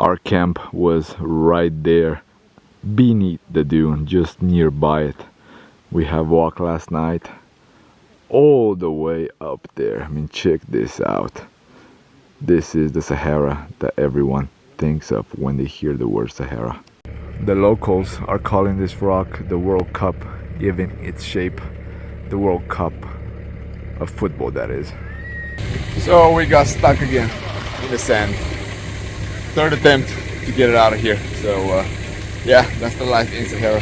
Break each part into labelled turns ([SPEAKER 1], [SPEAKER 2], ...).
[SPEAKER 1] Our camp was right there beneath the dune, just nearby it. We have walked last night all the way up there. I mean, check this out. This is the Sahara that everyone thinks of when they hear the word Sahara. The locals are calling this rock the World Cup, given its shape, the World Cup of football, that is. So we got stuck again in the sand. Third attempt to get it out of here. So yeah, that's the life in Sahara.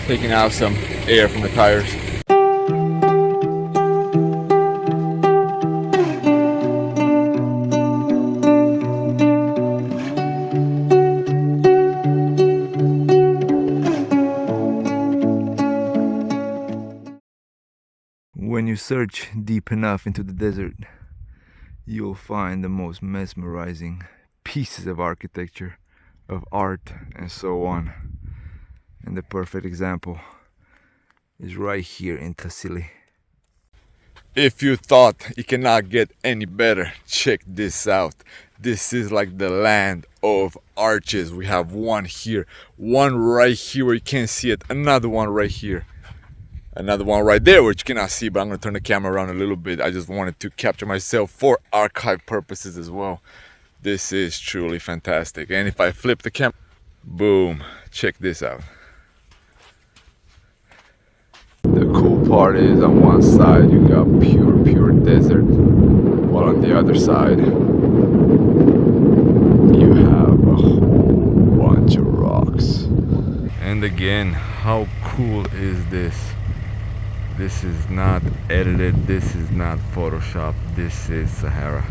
[SPEAKER 1] Taking out some air from the tires. When you search deep enough into the desert, you'll find the most mesmerizing pieces of architecture, of art, and so on. And the perfect example is right here in Tassili. If you thought it cannot get any better, check this out. This is like the land of arches. We have one here, one right here where you can't see it, another one right here, another one right there which you cannot see, but I'm going to turn the camera around a little bit. I just wanted to capture myself for archive purposes as well. This is truly fantastic. And if I flip the camera, boom, check this out. The cool part is on one side you got pure desert, while on the other side you have a whole bunch of rocks. And again, how cool is this? This is not edited, this is not Photoshop, this is Sahara.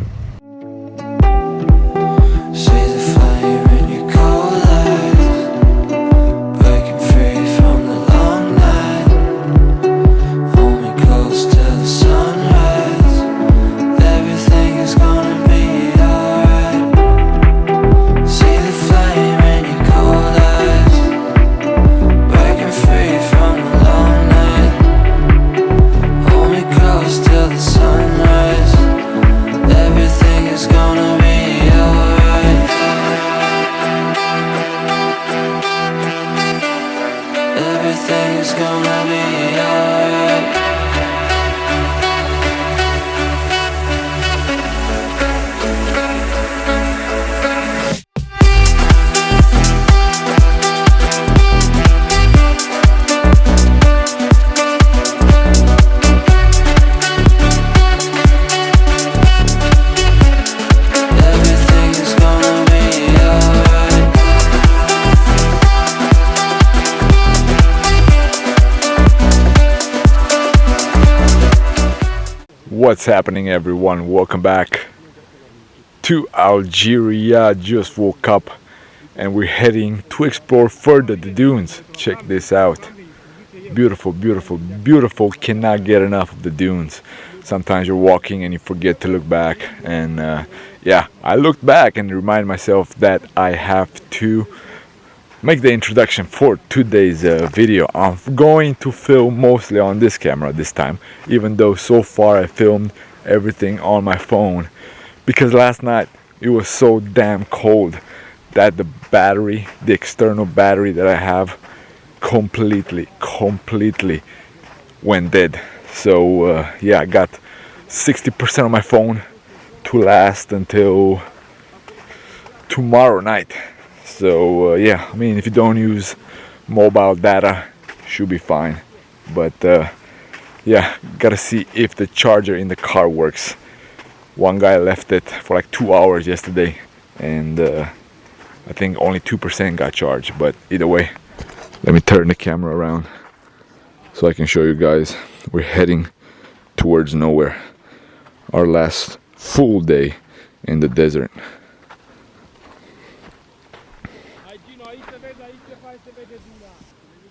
[SPEAKER 1] What's happening, everyone? Welcome back to Algeria. Just woke up and we're heading to explore further the dunes. Check this out. Beautiful, beautiful, beautiful. Cannot get enough of the dunes. Sometimes you're walking and you forget to look back, and yeah, I looked back and reminded myself that I have to make the introduction for today's video. I'm going to film mostly on this camera this time, even though so far I filmed everything on my phone, because last night it was so damn cold that the battery, the external battery that I have, completely went dead. So yeah, I got 60% of my phone to last until tomorrow night. So yeah, I mean, if you don't use mobile data, should be fine. But yeah, gotta see if the charger in the car works. One guy left it for like 2 hours yesterday, and I think only 2% got charged. But either way, let me turn the camera around so I can show you guys. We're heading towards nowhere. Our last full day in the desert.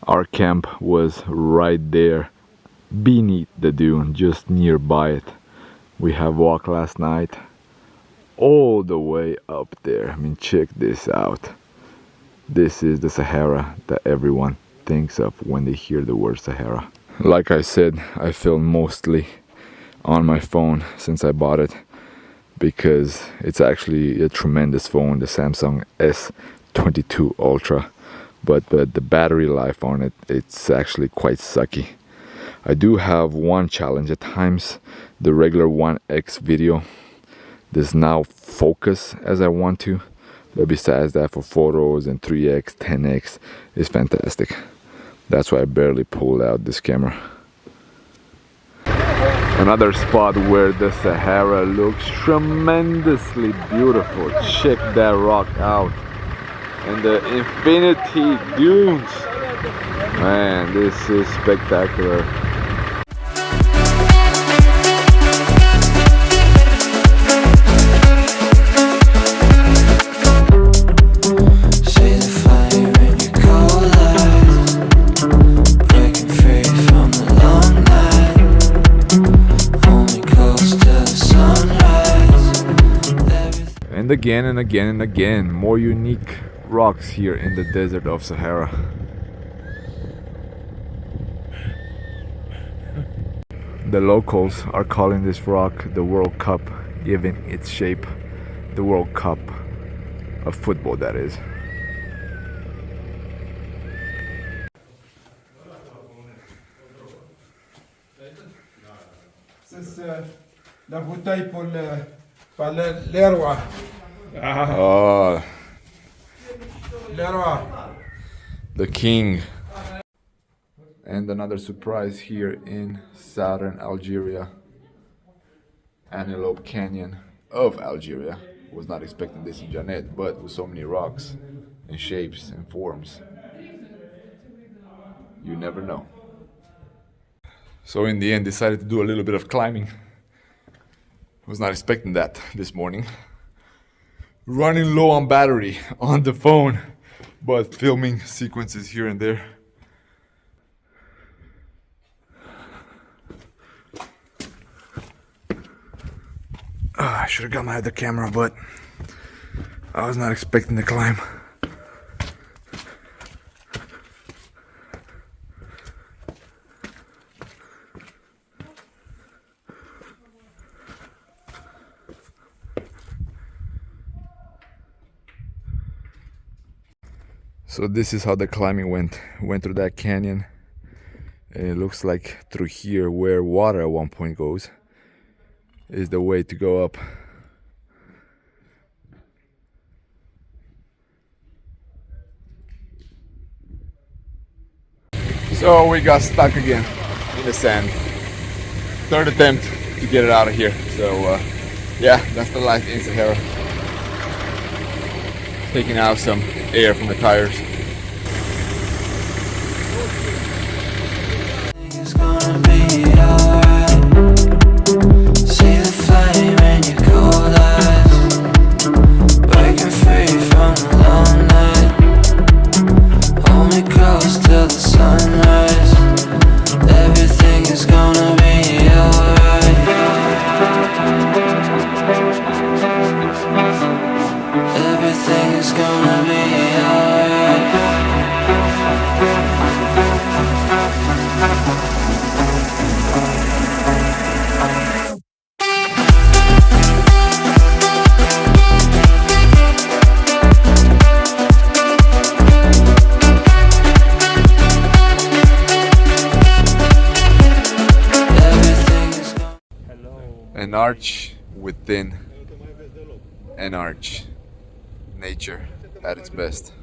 [SPEAKER 1] Our camp was right there beneath the dune, just nearby it. We have walked last night all the way up there. I mean, check this out. This is the Sahara that everyone thinks of when they hear the word Sahara. Like I said, I filmed mostly on my phone since I bought it. because it's actually a tremendous phone, the Samsung S22 Ultra, but the battery life on it, it's actually quite sucky. I do have one challenge at times. The regular 1x video does now focus as I want to, but besides that, for photos and 3x, 10x is fantastic. That's why I barely pulled out this camera. Another spot where the Sahara looks tremendously beautiful. Check that rock out. And the infinity dunes. Man, this is spectacular. And again and again and again, more unique rocks here in the desert of Sahara. The locals are calling this rock the World Cup, given its shape, the World Cup of football, that is.
[SPEAKER 2] La bouteille pour les rois.
[SPEAKER 1] Oh,
[SPEAKER 2] Les rois.
[SPEAKER 1] the king. And another surprise here in southern Algeria, Antelope Canyon of Algeria. Was not expecting this in Janet, but with so many rocks and shapes and forms, you never know. So in the end, decided to do a little bit of climbing. Was not expecting that this morning. Running low on battery on the phone, but filming sequences here and there. I should have got my other camera, but I was not expecting the climb. So this is how the climbing went. Went through that canyon, and it looks like through here, where water at one point goes, is the way to go up. So we got stuck again in the sand. Third attempt to get it out of here. So yeah, that's the life in Sahara. Taking out some air from the tires.
[SPEAKER 3] It's gonna be alright. See the flame in your cold eyes, breaking free from the long night. Hold me close till the sunrise. Everything is gonna be alright. Everything is gonna be alright.
[SPEAKER 1] An arch within an arch. Nature at its best.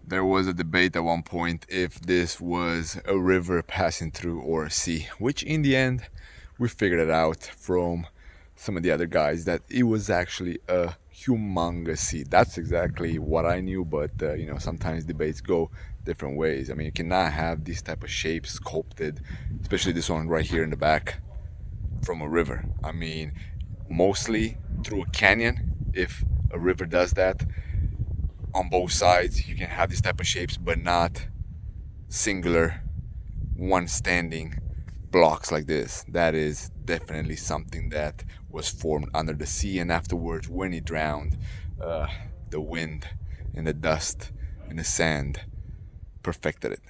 [SPEAKER 1] There was a debate at one point if this was a river passing through or a sea, which in the end we figured it out from some of the other guys that it was actually a humongous sea. That's exactly what I knew, but you know, sometimes debates go different ways. I mean, you cannot have these type of shapes sculpted, especially this one right here in the back, from a river. I mean, mostly through a canyon. If a river does that, on both sides you can have these type of shapes, but not singular one standing blocks like this. That is definitely something that was formed under the sea, and afterwards when it drowned, the wind and the dust and the sand perfected it.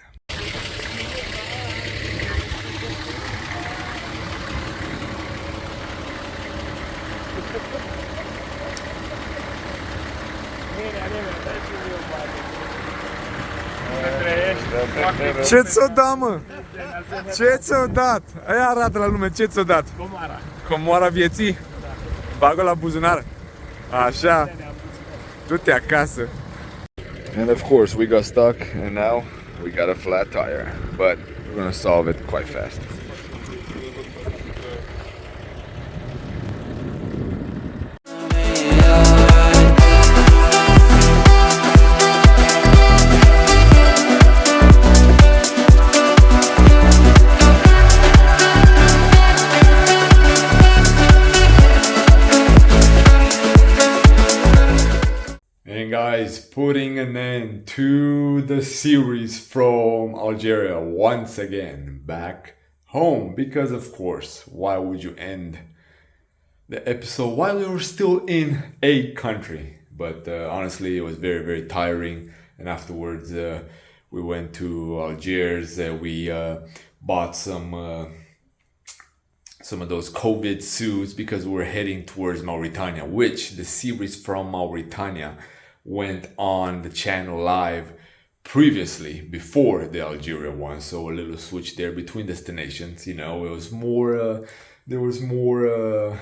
[SPEAKER 1] Ce ți-o dat, mă? Ce ți-o dat? Aia arată la lume, ce ți-o dat?
[SPEAKER 4] Comoara.
[SPEAKER 1] Comoara vieții? Bagă la buzunar. Așa. Du-te acasă. And of course we got stuck and now we got a flat tire, but we're gonna solve it quite fast. And guys, putting an end to the series from Algeria once again back home, because of course, why would you end the episode while you're still in a country? But honestly, it was very, very tiring. And afterwards, we went to Algiers. We bought some of those COVID suits because we were heading towards Mauritania, which the series from Mauritania went on the channel live previously before the Algeria one. So a little switch there between destinations. You know, it was more. There was more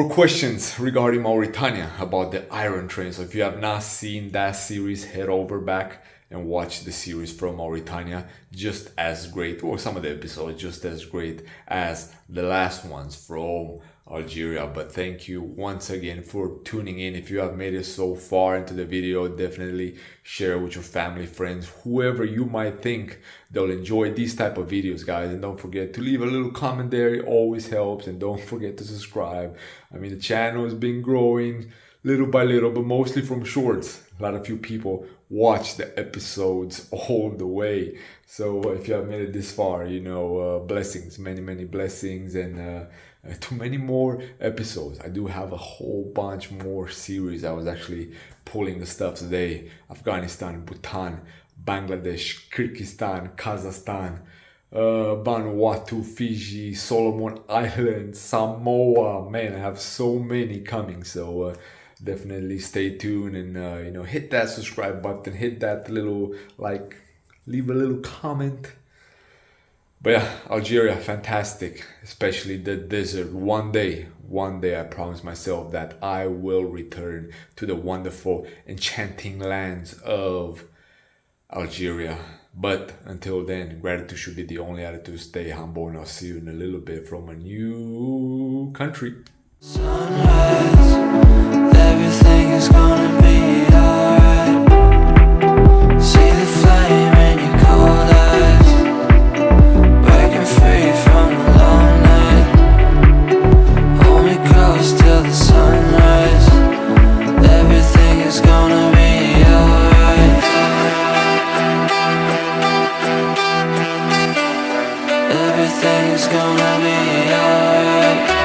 [SPEAKER 1] questions regarding Mauritania about the Iron Train. So if you have not seen that series, head over back and watch the series from Mauritania. Just as great, or some of the episodes just as great as the last ones from Algeria. But thank you once again for tuning in. If you have made it so far into the video, definitely share it with your family, friends, whoever you might think they'll enjoy these type of videos, guys. And don't forget to leave a little comment there, it always helps. And don't forget to subscribe. I mean, the channel has been growing little by little, but mostly from shorts. A lot of few people watch the episodes all the way. So if you have made it this far, you know, blessings, many blessings, and too many more episodes. I do have a whole bunch more series. I was actually pulling the stuff today. Afghanistan, Bhutan, Bangladesh, Kyrgyzstan, Kazakhstan, Vanuatu, Fiji, Solomon Islands, Samoa. Man, I have so many coming. So definitely stay tuned and you know, hit that subscribe button, hit that little like, leave a little comment. But yeah, Algeria, fantastic, especially the desert. One day I promise myself that I will return to the wonderful, enchanting lands of Algeria. But until then, gratitude should be the only attitude. Stay humble, and I'll see you in a little bit from a new country.
[SPEAKER 3] Sunrise, everything is gonna be alright. See the flame in your cold eyes, breaking free from the long night. Hold me close till the sunrise. Everything is gonna be alright. Everything is gonna be alright.